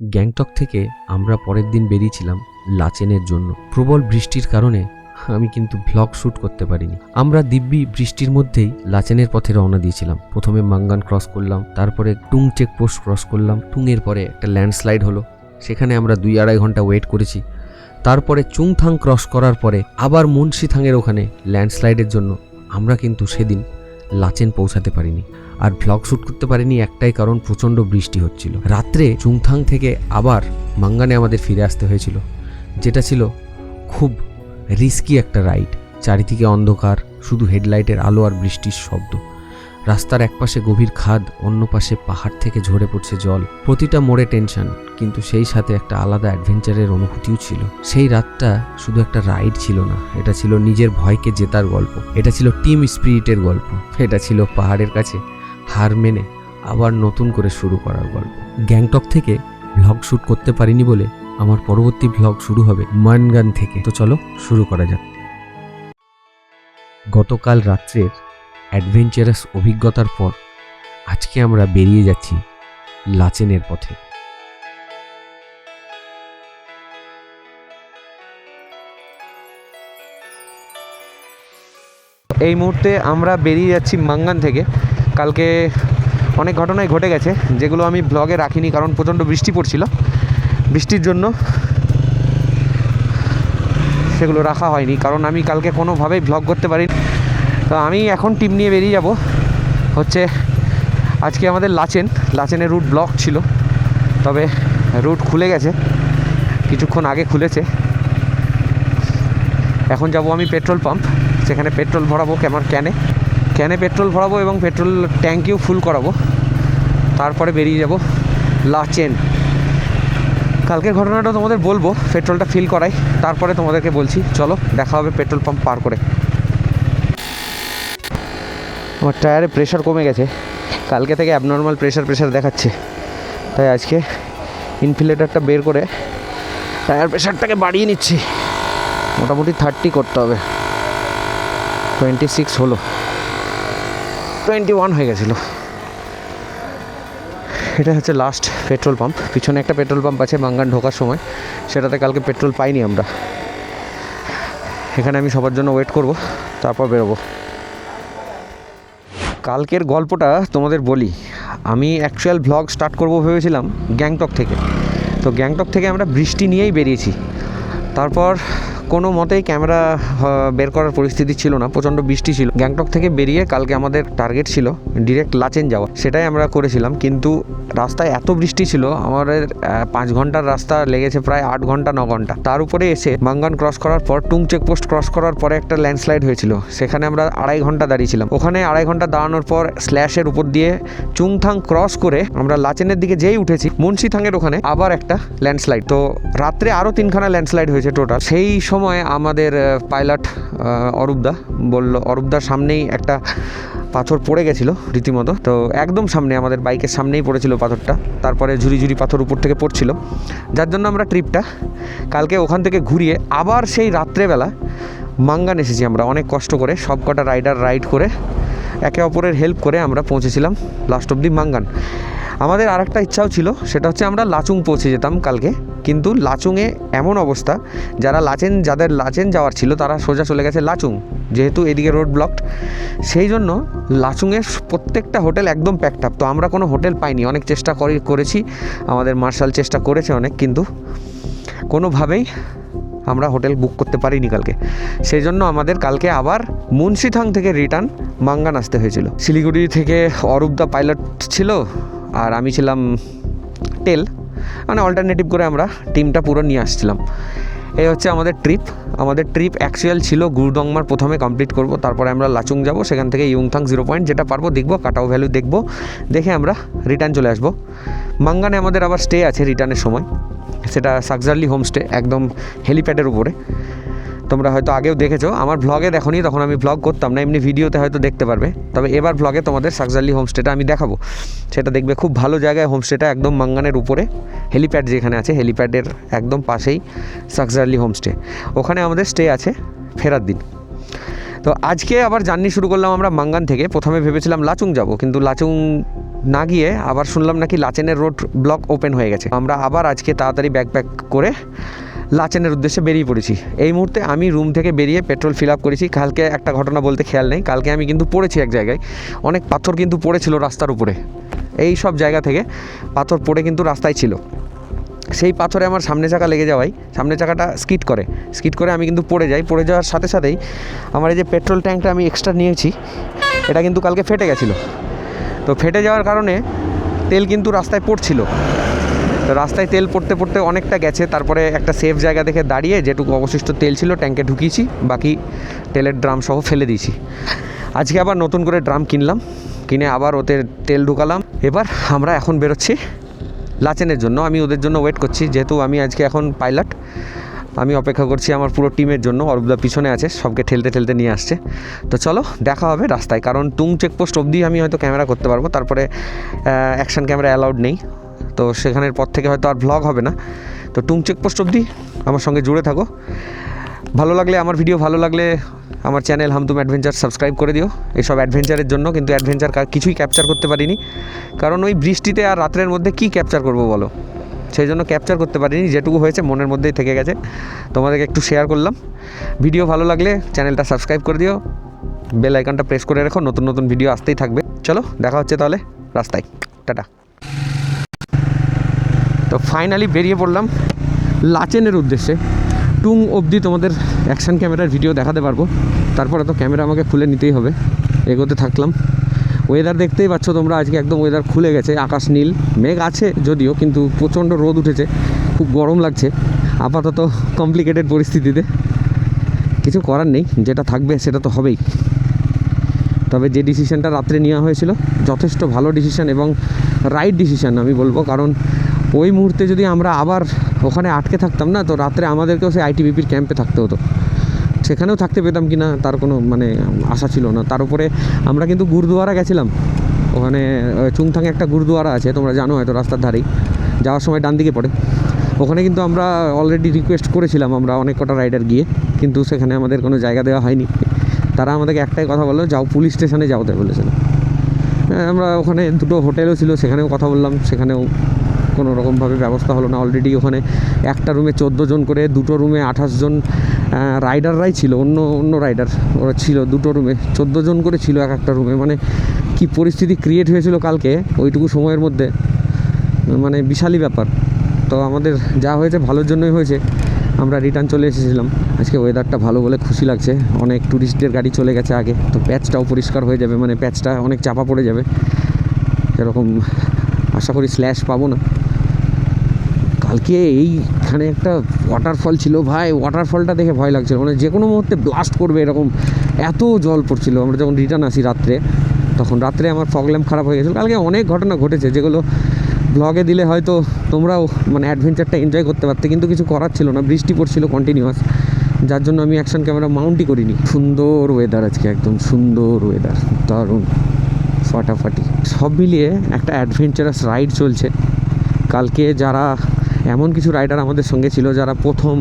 গ্যাংটক থেকে আমরা পরের দিন বেরিয়েছিলাম লাচেনের জন্য। প্রবল বৃষ্টির কারণে আমি কিন্তু ভ্লগ শ্যুট করতে পারিনি। আমরা দিব্যি বৃষ্টির মধ্যেই লাচেনের পথে রওনা দিয়েছিলাম। প্রথমে মাঙ্গান ক্রস করলাম, তারপরে টুং চেকপোস্ট ক্রস করলাম। টুংয়ের পরে একটা ল্যান্ডস্লাইড হলো, সেখানে আমরা 2-2.5 ঘন্টা ওয়েট করেছি। তারপরে চুংথাং ক্রস করার পরে আবার মুন্সিথাংয়ের ওখানে ল্যান্ডস্লাইডের জন্য আমরা কিন্তু সেদিন লাচেন পৌঁছাতে পারিনি। আর ভ্লগ শ্যুট করতে পারিনি একটাই কারণ, প্রচণ্ড বৃষ্টি হচ্ছিল। রাত্রে চুংথাং থেকে আবার মাঙ্গানে আমাদের ফিরে আসতে হয়েছিল, যেটা ছিল খুব রিস্কি একটা রাইড। চারিদিকে অন্ধকার, শুধু হেডলাইটের আলো আর বৃষ্টির শব্দ। রাস্তার একপাশে গভীর খাদ, অন্য পাশে পাহাড় থেকে ঝরে পড়ছে জল। প্রতিটা মোড়ে টেনশন, কিন্তু সেই সাথে একটা আলাদা অ্যাডভেঞ্চারের অনুভূতিও ছিল। সেই রাতটা শুধু একটা রাইড ছিল না, এটা ছিল নিজের ভয়কে জেতার গল্প। এটা ছিল টিম স্পিরিটের গল্প। এটা ছিল পাহাড়ের কাছে হার মেনে আবার নতুন করে শুরু করার গল্প। গ্যাংটক থেকে ভ্লগ শ্যুট করতে পারিনি বলে আমার পরবর্তী ভ্লগ শুরু হবে মানগান থেকে। তো চলো শুরু করা যাক। গতকাল রাত্রের অ্যাডভেঞ্চারাস অভিজ্ঞতার পর আজকে আমরা বেরিয়ে যাচ্ছি লাচেনের পথে। এই মুহূর্তে আমরা বেরিয়ে যাচ্ছি মাঙ্গান থেকে। কালকে অনেক ঘটনাই ঘটে গেছে, যেগুলো আমি ব্লগে রাখিনি কারণ প্রচণ্ড বৃষ্টি পড়ছিল। বৃষ্টির জন্য সেগুলো রাখা হয়নি, কারণ আমি কালকে কোনোভাবেই ব্লগ করতে পারিনি। তো আমি এখন টিম নিয়ে বেরিয়ে যাব হচ্ছে আজকে আমাদের লাচেনের রুট ব্লক ছিল, তবে রুট খুলে গেছে, কিছুক্ষণ আগে খুলেছে। এখন যাব আমি পেট্রোল পাম্প, সেখানে পেট্রোল ভরাবো। ক্যানে পেট্রোল ভরাবো এবং পেট্রোল ট্যাঙ্কিও ফুল করাবো। তারপরে বেরিয়ে যাব লাচেন। কালকের ঘটনাটা তোমাদের বলবো, পেট্রোলটা ফিল করাই, তারপরে তোমাদেরকে বলছি। চলো দেখা হবে পেট্রোল পাম্প পার করে। আমার টায়ারে প্রেশার কমে গেছে, কালকে থেকে অ্যাবনর্মাল প্রেশার দেখাচ্ছে, তাই আজকে ইনফিলেটারটা বের করে টায়ার প্রেশারটাকে বাড়িয়ে নিচ্ছি। মোটামুটি 30 করতে হবে, 26 হলো, 21 হয়ে গেছিলো। এটা হচ্ছে লাস্ট পেট্রোল পাম্প। পিছনে একটা পেট্রোল পাম্প আছে মাঙ্গান ঢোকার সময়, সেটাতে কালকে পেট্রোল পাইনি আমরা। এখানে আমি সবার জন্য ওয়েট করব, তারপর বেরোবো। কালকের গল্পটা তোমাদের বলি। আমি অ্যাকচুয়াল ভ্লগ স্টার্ট করব ভেবেছিলাম গ্যাংটক থেকে। তো গ্যাংটক থেকে আমরা বৃষ্টি নিয়েই বেরিয়েছি। তারপর কোনো মতেই ক্যামেরা বের করার পরিস্থিতি ছিল না, প্রচণ্ড বৃষ্টি ছিল। গ্যাংটক থেকে বেরিয়ে কালকে আমাদের টার্গেট ছিল ডিরেক্ট লাচেন যাওয়া, সেটাই আমরা করেছিলাম। কিন্তু রাস্তায় এত বৃষ্টি ছিল, আমাদের 5 ঘন্টার রাস্তা লেগেছে প্রায় 8 ঘন্টা 9 ঘন্টা। তার উপরে এসে মাঙ্গান ক্রস করার পর টুং চেকপোস্ট ক্রস করার পরে একটা ল্যান্ডস্লাইড হয়েছিল, সেখানে আমরা 2.5 ঘন্টা দাঁড়িয়েছিলাম। ওখানে 2.5 ঘন্টা দাঁড়ানোর পর স্ল্যাশের উপর দিয়ে চুংথাং ক্রস করে আমরা লাচেনের দিকে যেই উঠেছি, মুন্সিথাংয়ের ওখানে আবার একটা ল্যান্ডস্লাইড। তো রাত্রে আরও 3খানা ল্যান্ডস্লাইড হয়েছে টোটাল। সেই সময় আমাদের পাইলট অরূপদা বলল, অরূপদার সামনেই একটা পাথর পড়ে গেছিলো রীতিমতো। তো একদম সামনে, আমাদের বাইকের সামনেই পড়েছিল পাথরটা। তারপরে ঝুরি পাথর উপর থেকে পড়ছিল, যার জন্য আমরা ট্রিপটা কালকে ওখান থেকে ঘুরিয়ে আবার সেই রাত্রেবেলা মাঙ্গান এসেছি। আমরা অনেক কষ্ট করে সব কটা রাইডার রাইড করে একে অপরের হেল্প করে আমরা পৌঁছেছিলাম লাস্ট অবধি মাঙ্গান। আমাদের আরেকটা ইচ্ছাও ছিল, সেটা হচ্ছে আমরা লাচুং পৌঁছে যেতাম কালকে, কিন্তু লাচুংয়ে এমন অবস্থা, যাদের লাচেন যাওয়ার ছিল তারা সোজা চলে গেছে লাচুং, যেহেতু এদিকে রোড ব্লকড। সেই জন্য লাচুংয়ের প্রত্যেকটা হোটেল একদম প্যাকড আপ। তো আমরা কোনো হোটেল পাইনি, অনেক চেষ্টা করেছি, আমাদের মার্শাল চেষ্টা করেছে অনেক, কিন্তু কোনোভাবেই আমরা হোটেল বুক করতে পারিনি কালকে। সেই জন্য আমাদের কালকে আবার মুন্সিথাং থেকে রিটার্ন মাঙ্গান আসতে হয়েছিল। শিলিগুড়ি থেকে অরূপদা পাইলট ছিল আর আমি ছিলাম টেল, মানে অল্টারনেটিভ করে আমরা টিমটা পুরো নিয়ে আসছিলাম। এই হচ্ছে আমাদের ট্রিপ অ্যাকচুয়াল ছিল গুরুদংমার প্রথমে কমপ্লিট করব, তারপরে আমরা লাচুং যাব, সেখান থেকে ইয়ুংথাং 0 পয়েন্ট যেটা পারবো দেখবো, কাটাও ভ্যালু দেখবো, দেখে আমরা রিটার্ন চলে আসবো। মাঙ্গানে আমাদের আবার স্টে আছে রিটার্নের সময়, সেটা সাকজারলি হোমস্টে, একদম হেলিপ্যাডের উপরে। তোমরা হয়তো আগেও দেখেছো, আমার ভ্লগে দেখোনি, তখন আমি ভ্লগ করতাম না, এমনি ভিডিওতে হয়তো দেখতে পারবে। তবে এবার ভ্লগে তোমাদের সাকজারলি হোমস্টেটা আমি দেখাবো, সেটা দেখবে। খুব ভালো জায়গায় হোমস্টেটা, একদম মাঙ্গানের উপরে, হেলিপ্যাড যেখানে আছে হেলিপ্যাডের একদম পাশেই সাকজারলি হোমস্টে। ওখানে আমাদের স্টে আছে ফেরার দিন। তো আজকে আবার জার্নি শুরু করলাম আমরা মাঙ্গান থেকে। প্রথমে ভেবেছিলাম লাচুং যাব, কিন্তু লাচুং না গিয়ে আবার শুনলাম নাকি লাচেনের রোড ব্লক ওপেন হয়ে গেছে। আমরা আবার আজকে তাড়াতাড়ি ব্যাকপ্যাক করে লাচেনের উদ্দেশ্যে বেরিয়ে পড়েছি। এই মুহূর্তে আমি রুম থেকে বেরিয়ে পেট্রোল ফিল আপ করেছি। কালকে একটা ঘটনা বলতে খেয়াল নেই, কালকে আমি কিন্তু পড়েছি এক জায়গায়, অনেক পাথর কিন্তু পড়েছিল রাস্তার উপরে। এই সব জায়গা থেকে পাথর পড়ে কিন্তু রাস্তায় ছিল। সেই পাথরে আমার সামনে চাকা লেগে যাওয়ায় সামনে চাকাটা স্কিড করে আমি কিন্তু পড়ে যাই। পড়ে যাওয়ার সাথে সাথেই আমার এই যে পেট্রোল ট্যাঙ্কটা আমি এক্সট্রা নিয়েছি, এটা কিন্তু কালকে ফেটে গেছিলো। তো ফেটে যাওয়ার কারণে তেল কিন্তু রাস্তায় পড়ছিল। তো রাস্তায় তেল পড়তে পড়তে অনেকটা গেছে। তারপরে একটা সেফ জায়গা দেখে দাঁড়িয়ে যেটুকু অবশিষ্ট তেল ছিল ট্যাঙ্কে ঢুকিয়েছি, বাকি তেলের ড্রাম সহ ফেলে দিয়েছি। আজকে আবার নতুন করে ড্রাম কিনলাম, কিনে আবার ওতে তেল ঢুকালাম। এবার আমরা এখন বেরোচ্ছি লাচেনের জন্য। আমি ওদের জন্য ওয়েট করছি, যেহেতু আমি আজকে এখন পাইলট। আমি অপেক্ষা করছি আমার পুরো টিমের জন্য। অরূপদা পিছনে আছে, সবকে ঠেলতে নিয়ে আসছে। তো চলো দেখা হবে রাস্তায়, কারণ টুং চেকপোস্ট অবধি আমি হয়তো ক্যামেরা করতে পারবো, তারপরে অ্যাকশান ক্যামেরা অ্যালাউড নেই। তো সেখানের পর থেকে হয়তো আর ভ্লগ হবে না। তো টুং চেকপোস্ট অবধি আমার সঙ্গে জুড়ে থাকো। ভালো লাগলে, আমার ভিডিও ভালো লাগলে আমার চ্যানেল হাম তুম অ্যাডভেঞ্চার সাবস্ক্রাইব করে দিও এইসব অ্যাডভেঞ্চারের জন্য। কিন্তু অ্যাডভেঞ্চার কিছুই ক্যাপচার করতে পারিনি, কারণ ওই বৃষ্টিতে আর রাত্রের মধ্যে কি ক্যাপচার করবো বলো, সেই জন্য ক্যাপচার করতে পারিনি। যেটুকু হয়েছে মনের মধ্যেই থেকে গেছে, তোমাদেরকে একটু শেয়ার করলাম। ভিডিও ভালো লাগলে চ্যানেলটা সাবস্ক্রাইব করে দিও, বেল আইকনটা প্রেস করে রেখো, নতুন নতুন ভিডিও আসতেই থাকবে। চলো দেখা হচ্ছে তাহলে রাস্তায়, টাটা। তো ফাইনালি বেরিয়ে পড়লাম লাচেনের উদ্দেশ্যে। টুং অবধি তোমাদের অ্যাকশান ক্যামেরার ভিডিও দেখাতে পারবো, তারপরে তো ক্যামেরা আমাকে খুলে নিতেই হবে। এগোতে থাকলাম। ওয়েদার দেখতেই পাচ্ছ তোমরা, আজকে একদম ওয়েদার খুলে গেছে, আকাশ নীল, মেঘ আছে যদিও, কিন্তু প্রচণ্ড রোদ উঠেছে, খুব গরম লাগছে আপাতত কমপ্লিকেটেড পরিস্থিতিতে। কিছু করার নেই, যেটা থাকবে সেটা তো হবেই। তবে যে ডিসিশানটা রাত্রে নেওয়া হয়েছিল যথেষ্ট ভালো ডিসিশান এবং রাইট ডিসিশান আমি বলবো, কারণ ওই মুহূর্তে যদি আমরা আবার ওখানে আটকে থাকতাম না, তো রাত্রে আমাদেরকেও সেই আইটিবিপির ক্যাম্পে থাকতে হতো। সেখানেও থাকতে পেতাম কি না তার কোনো আশা ছিল না। তার উপরে আমরা কিন্তু গুরুদুয়ারা গেছিলাম, ওখানে চুংথাংয়ে একটা গুরুদুয়ারা আছে, তোমরা জানো হয়তো, রাস্তার ধারেই, যাওয়ার সময় ডান দিকে পড়ে। ওখানে কিন্তু আমরা অলরেডি রিকোয়েস্ট করেছিলাম আমরা অনেক কটা রাইডার গিয়ে, কিন্তু সেখানে আমাদের কোনো জায়গা দেওয়া হয়নি। তারা আমাদেরকে একটাই কথা বললো, যাও পুলিশ স্টেশনে যাও, তাই বলেছিল। আমরা ওখানে দুটো হোটেলও ছিল, সেখানেও কথা বললাম, সেখানেও কোনো রকমভাবে ব্যবস্থা হলো না। অলরেডি ওখানে একটা রুমে 14 জন করে, দুটো রুমে 28 জন রাইডাররাই ছিল, অন্য রাইডার ওরা ছিল। দুটো রুমে 14 জন করে ছিল একটা রুমে। মানে কি পরিস্থিতি ক্রিয়েট হয়েছিল কালকে ওইটুকু সময়ের মধ্যে, মানে বিশালই ব্যাপার। তো আমাদের যা হয়েছে ভালোর জন্যই হয়েছে, আমরা রিটার্ন চলে এসেছিলাম। আজকে ওয়েদারটা ভালো বলে খুশি লাগছে। অনেক ট্যুরিস্টদের গাড়ি চলে গেছে আগে, তো প্যাচটাও পরিষ্কার হয়ে যাবে, মানে প্যাচটা অনেক চাপা পড়ে যাবে, সেরকম আশা করি স্ল্যাশ পাবো না। কালকে এইখানে একটা ওয়াটারফল ছিল ভাই, ওয়াটারফলটা দেখে ভয় লাগছিল, মানে যে কোনো মুহূর্তে ব্লাস্ট করবে এরকম এত জল পড়ছিল। আমরা যখন রিটার্ন আসি রাত্রে, তখন রাত্রে আমার ফগ ল্যাম্প খারাপ হয়ে গেছিলো। কালকে অনেক ঘটনা ঘটেছে যেগুলো ব্লগে দিলে হয়তো তোমরাও মানে অ্যাডভেঞ্চারটা এনজয় করতে পারতে, কিন্তু কিছু করার ছিল না, বৃষ্টি পড়ছিল কন্টিনিউয়াস, যার জন্য আমি অ্যাকশন ক্যামেরা মাউন্টই করিনি। সুন্দর ওয়েদার আজকে, একদম সুন্দর ওয়েদার, দারুণ ফাটাফাটি। সব মিলিয়ে একটা অ্যাডভেঞ্চারাস রাইড চলছে। কালকে যারা এমন কিছু রাইডার আমাদের সঙ্গে ছিল যারা প্রথম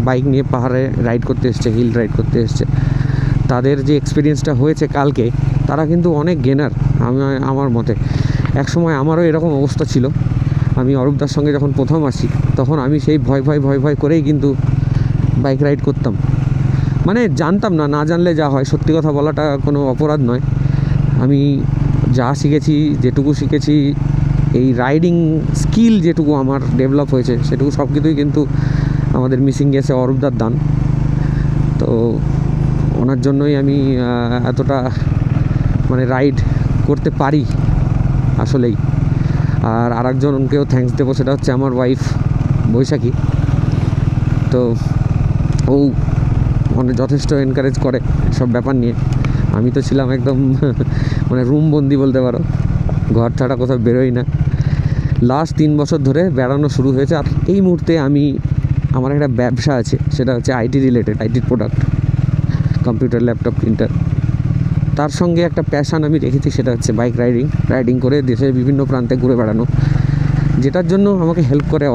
বাইক নিয়ে পাহাড়ে রাইড করতে এসছে, হিল রাইড করতে এসছে, তাদের যে এক্সপিরিয়েন্সটা হয়েছে কালকে, তারা কিন্তু অনেক গেনার আমার মতে। একসময় আমারও এরকম অবস্থা ছিল। আমি অরূপদার সঙ্গে যখন প্রথম আসি, তখন আমি সেই ভয় করেই কিন্তু বাইক রাইড করতাম। মানে জানতাম না, না জানলে যা হয়, সত্যি কথা বলাটা কোনো অপরাধ নয়। আমি যা শিখেছি, যেটুকু শিখেছি, এই রাইডিং স্কিল যেটুকু আমার ডেভেলপ হয়েছে, সেটুকু সব কিছুই কিন্তু আমাদের মিসিং গেছে অরূপদার দান। তো ওনার জন্যই আমি এতটা মানে রাইড করতে পারি আসলেই। আর আরেকজনকেও থ্যাঙ্কস দেবো, সেটা হচ্ছে আমার ওয়াইফ বৈশাখী। তো ও মানে যথেষ্ট এনকারেজ করে সব ব্যাপার নিয়ে। আমি তো ছিলাম একদম মানে রুম বন্দি বলতে পারো, ঘর ছাড়া কোথাও বেরোই না। লাস্ট 3 বছর ধরে বেড়ানো শুরু হয়েছে। আর এই মুহূর্তে আমার একটা ব্যবসা আছে, সেটা হচ্ছে আইটি রিলেটেড, আইটির প্রোডাক্ট, কম্পিউটার, ল্যাপটপ, প্রিন্টার। তার সঙ্গে একটা প্যাশান আমি রেখেছি, সেটা হচ্ছে বাইক রাইডিং করে দেশের বিভিন্ন প্রান্তে ঘুরে বেড়ানো, যেটার জন্য আমাকে হেল্প করে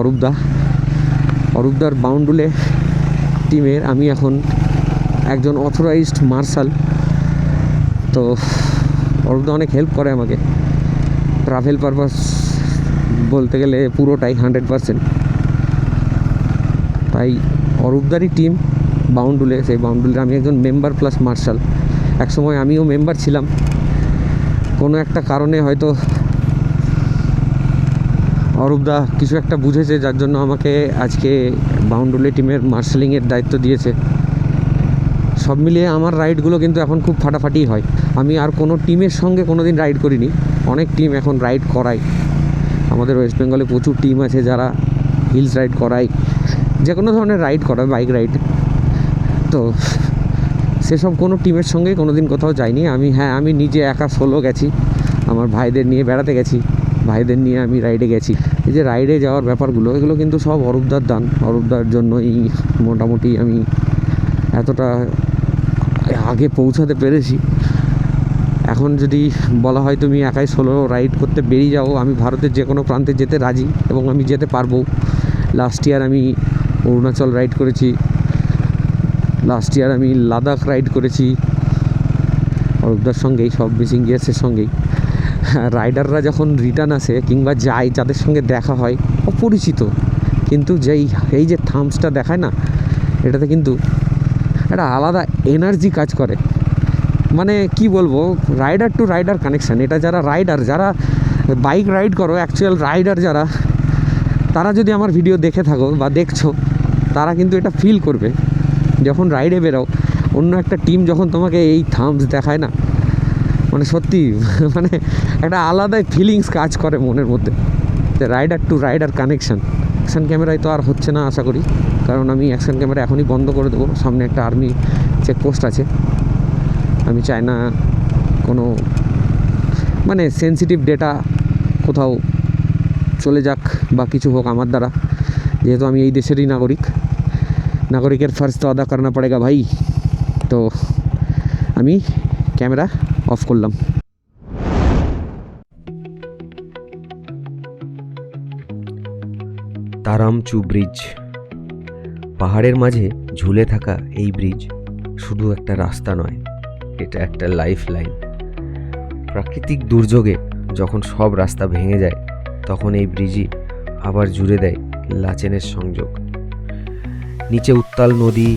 অরূপদার বাউন্ডুলে টিমের আমি এখন একজন অথরাইজড মার্শাল। তো অরূপদা অনেক হেল্প করে আমাকে ট্রাভেল পারপাস বলতে গেলে পুরোটাই 100%। তাই অরূপদারই টিম বাউন্ডুলে, সেই বাউন্ডুলের আমি একজন মেম্বার প্লাস মার্শাল। একসময় আমিও মেম্বার ছিলাম, কোনো একটা কারণে হয়তো অরূপদা কিছু একটা বুঝেছে, যার জন্য আমাকে আজকে বাউন্ডুলে টিমের মার্শালিংয়ের দায়িত্ব দিয়েছে। সব মিলিয়ে আমার রাইডগুলো কিন্তু এখন খুব ফাটাফাটি হয়। আমি আর কোনো টিমের সঙ্গে কোনো দিন রাইড করিনি, অনেক টিম এখন রাইড করায়। আমাদের ওয়েস্ট বেঙ্গলে প্রচুর টিম আছে যারা হিলস রাইড করায়, যে কোনো ধরনের রাইড করায়, বাইক রাইড। তো সেসব কোনো টিমের সঙ্গে কোনো দিন কোথাও যাইনি আমি। হ্যাঁ, আমি নিজে একা সোলো গেছি, আমার ভাইদের নিয়ে বেড়াতে গেছি, ভাইদের নিয়ে আমি রাইডে গেছি। এই যে রাইডে যাওয়ার ব্যাপারগুলো, এগুলো কিন্তু সব অরূপদার দান। অরূপদার জন্যই মোটামুটি আমি এতটা আগে পৌঁছাতে পেরেছি। এখন যদি বলা হয় তুমি একাই সোলো রাইড করতে বেরিয়ে যাও, আমি ভারতের যে কোনো প্রান্তে যেতে রাজি এবং আমি যেতে পারবো। লাস্ট ইয়ার আমি অরুণাচল রাইড করেছি, লাস্ট ইয়ার আমি লাদাখ রাইড করেছি অরূপদার সঙ্গেই, সব মিসিং গিয়ার্সের সঙ্গেই। রাইডাররা যখন রিটার্ন আসে কিংবা যায়, যাদের সঙ্গে দেখা হয় অপরিচিত, কিন্তু এই যে থামসটা দেখায় না, এটাতে কিন্তু একটা আলাদা এনার্জি কাজ করে। মানে কি বলবো, রাইডার টু রাইডার কানেকশান। এটা যারা রাইডার, যারা বাইক রাইড করো, অ্যাকচুয়াল রাইডার যারা, তারা যদি আমার ভিডিও দেখে থাকো বা দেখছো, তারা কিন্তু এটা ফিল করবে। যখন রাইডে বেরো, অন্য একটা টিম যখন তোমাকে এই থামস দেখায় না, মানে সত্যি মানে একটা আলাদাই ফিলিংস কাজ করে মনের মধ্যে। যে rider to rider connection. Action ক্যামেরায় তো আর হচ্ছে না আশা করি, কারণ আমি অ্যাকশান ক্যামেরা এখনই বন্ধ করে দেবো। সামনে একটা আর্মি চেকপোস্ট আছে, আমি চাই না কোনো মানে সেন্সিটিভ ডেটা কোথাও চলে যাক বা কিছু হোক আমার দ্বারা, যেহেতু আমি এই দেশেরই নাগরিকের ফার্জ তো আদা করনা পড়েগা ভাই। তো আমি ক্যামেরা অফ করলাম। তারামচু ব্রিজ, পাহাড়ের মাঝে ঝুলে থাকা এই ব্রিজ শুধু একটা রাস্তা নয়, এটা একটা লাইফ লাইন। প্রাকৃতিক দুর্যোগে যখন সব রাস্তা ভেঙে যায়, তখন এই ব্রিজই আবার জুড়ে দেয় লাচেনের সংযোগ। নিচে উত্তাল নদী,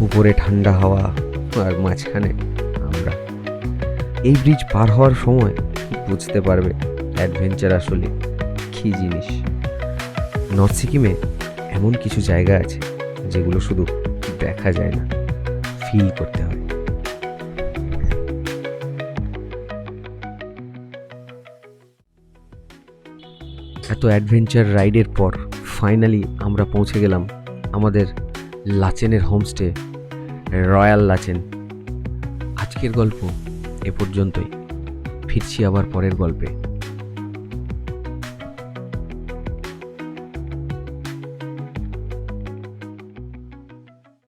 উপরে ঠান্ডা হাওয়া, আর মাঝখানে আমরা। এই ব্রিজ পার হওয়ার সময় বুঝতে পারবে অ্যাডভেঞ্চার আসলে কী জিনিস। নর্থ সিকিমে এমন কিছু জায়গা আছে যেগুলো শুধু দেখা যায় না, ফিল করতে হয়। এত অ্যাডভেঞ্চার রাইডের পর ফাইনালি আমরা পৌঁছে গেলাম আমাদের লাচেনের হোমস্টে, রয়্যাল লাচেন। আজকের গল্প এ পর্যন্তই, ফিরছি আবার পরের গল্পে।